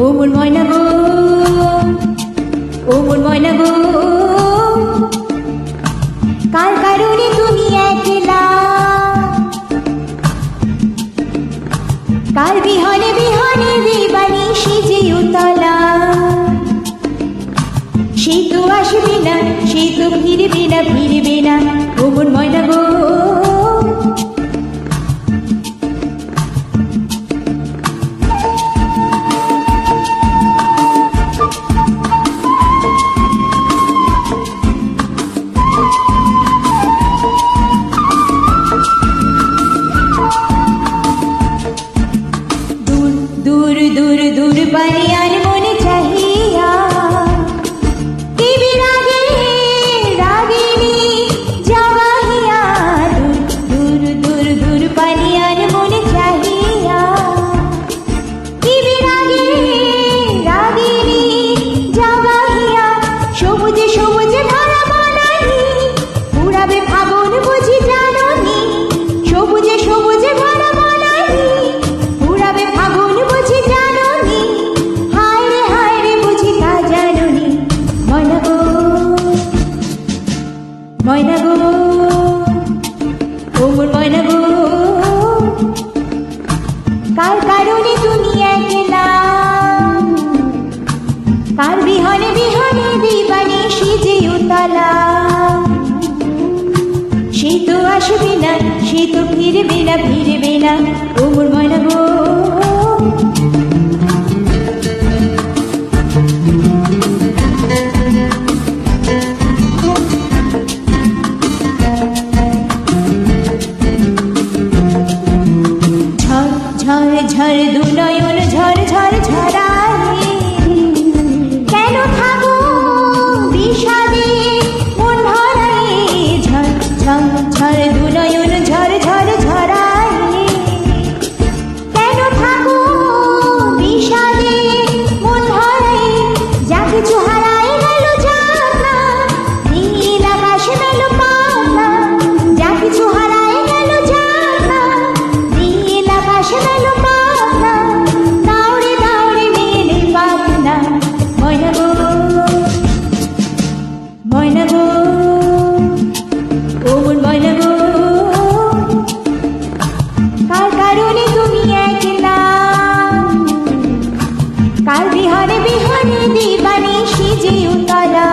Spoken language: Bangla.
ও মোর ময়না গো, ও মোর ময়না গো, কার কারণে তুমি একলা, কার বিহনে বিহনে দেবানি সেজে উতলা, সে তো আসবে না, সে তো ফিরবে না, ফিরবে না, ও মোর ময়না গো। দূর দূর দূর পানিয়ার মনে চাহিয়া কি বিরাগে রাগিনী জবাহিয়া, দূর দূর দূর পানিয়ার মনে চাহিয়া কি বিরাগে রাগিনী জবাহিয়া, সবুজে সবুজে ভরা বনানি পুরাবে ফাগুন বুঝি জাননি, সবুজে সবুজে ভরা বনানি পুরাবে ফাগুন বুঝি জাননি, হায় রে বুঝি তা জাননি, ময়না গো, ময়না গো, ও মোর ময়না গো, কার কারণে তুমি একলা, কার বিহনে বিহনে দিবানি সেজে উতলা, সে তো আসবে না, সে তো ফিরবে না, ফিরবে না, ও মোর ময়না গো। ঝড় ঝড় দু নয়ন ঝড় ঝড় ঝরায়, কেন থাকো বিষাদে মন ভরায়, ঝড় ঝড় ঝড় দু নয়ন ঝড় ঝড় ঝরায়, কেন থাকো বিষাদে মন ভরায়, যা কিছু হারায় গেল জানা, নীল আকাশে মেল পানা, যা কিছু হারায় গেল জানা, নীল আকাশে মেল পানা, দাউড়ে দাউড়ে মেলে পানা, ময়না গো, ময়না গো, ও মোর ময়না গো, কার কারণে তুমি একলা, কার বিহনে বিহনে দিবানি সেজে উতলা।